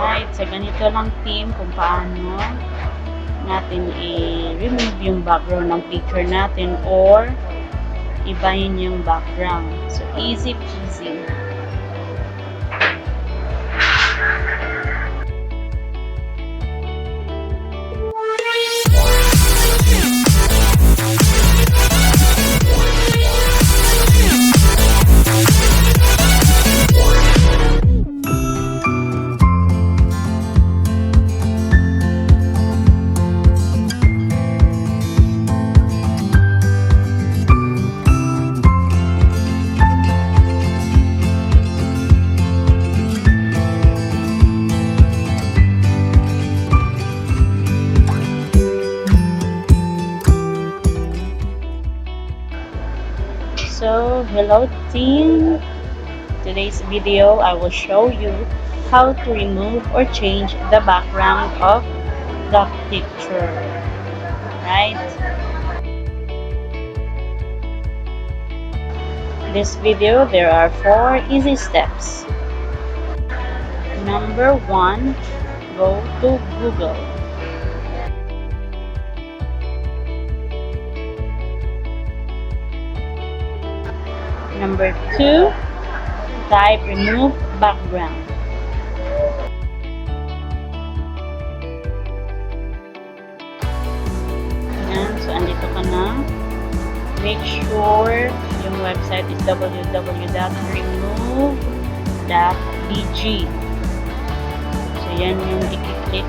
Right, so ganito lang team kung paano natin i-remove yung background ng picture natin or ibahin yung background. So, easy peasy. So, hello team! Today's video, I will show you how to remove or change the background of the picture. Right? In this video, there are 4 easy steps. Number 1, go to Google. Number 2, type remove background. Ayan, so andito ka na. Make sure yung website is www.remove.bg. So yan yung i-click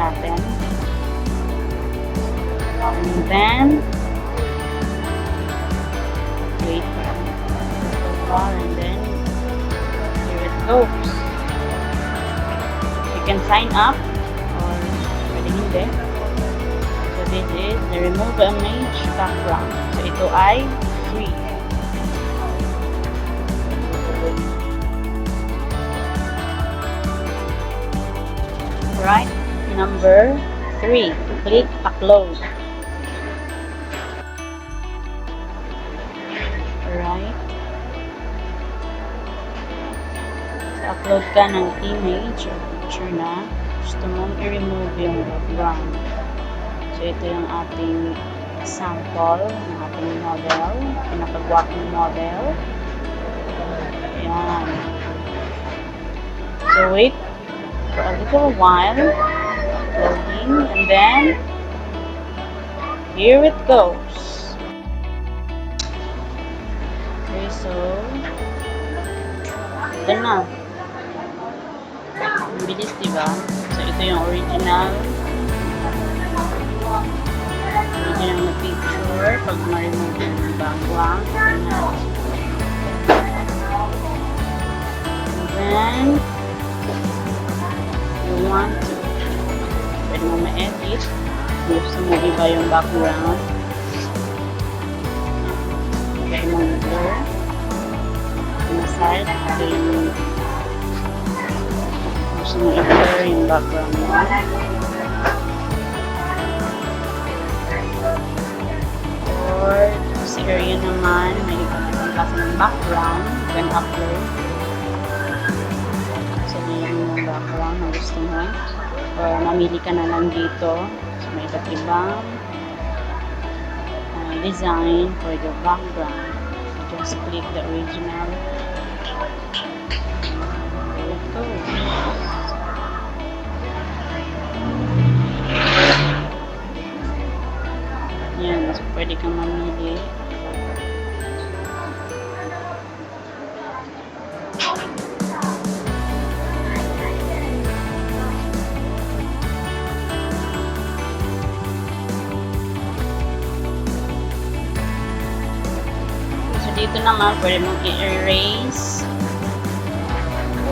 natin. And then wait and then here it goes. You can sign up or pwede hindi. So this is the remove image background. So ito ay free. Right, number 3, click upload. Alright. Upload ka ng image or picture na gusto mong i-remove yung background. So, ito yung ating sample ng ating model, pinakagwapong model. Ayan. So, wait for a little while, loading, and then here it goes. Okay, so ito na. Ang bilis, diba? So, ito yung original na picture. Pag ma-remove yung background. And then, you want to pwede mo ma-edit. Gusto mo iba yung background. Pwede mo blur. Side, ito yung gusto mo i-blur yung background mo. Or sa area naman, may ibang klase ng background, you can upload. So, yan yung background na gusto mo. Or mamili ka na lang dito. So, may iba't ibang design for your background. So, just click the original. There it goes. Yan, so pwede kang mamili. So dito naman pwede mong i-erase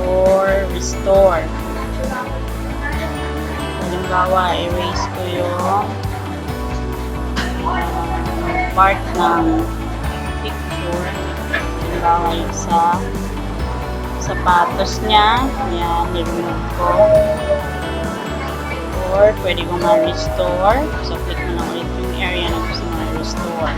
or restore. Halimbawa, erase ko yung part ng picture. Halimbawa, yung sa sapatos niya. Yan, i-remove ko. Or, pwede ko ma-restore. So, click mo na ulit yung area na gusto mo na-restore.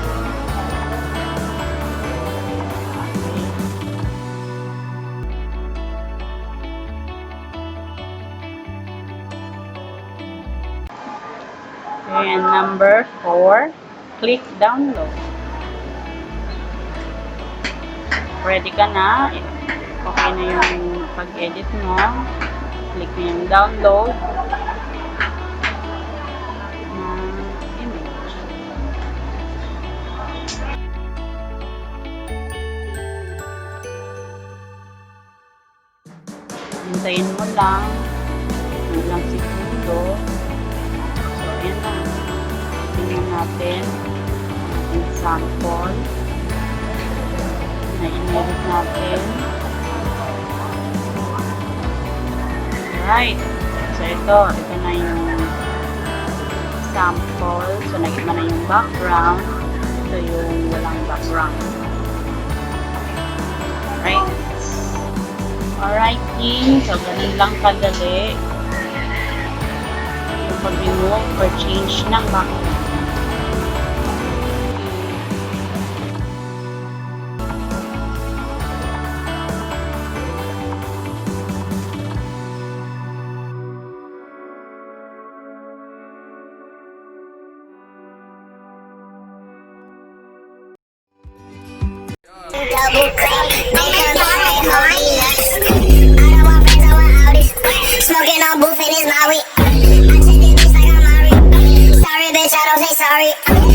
And number 4, click download. Ready ka na? Okay na yung pag-edit mo. Click mo yung download ng image. Hintayin mo lang ilang segundo. So, ayan na. Tingnan natin yung sample na in-edit natin. Alright. So, ito na yung sample. So, nakita na yung background. Ito yung walang background. Alright. Alright, team. So, ganun lang kadali yung pag-remove or change ng background. Double cup, they come by my nuts. I don't want friends, I want Audis. Smoking on booth and it's Maui. I check this bitch like I'm Mari. Sorry, bitch, I don't say sorry.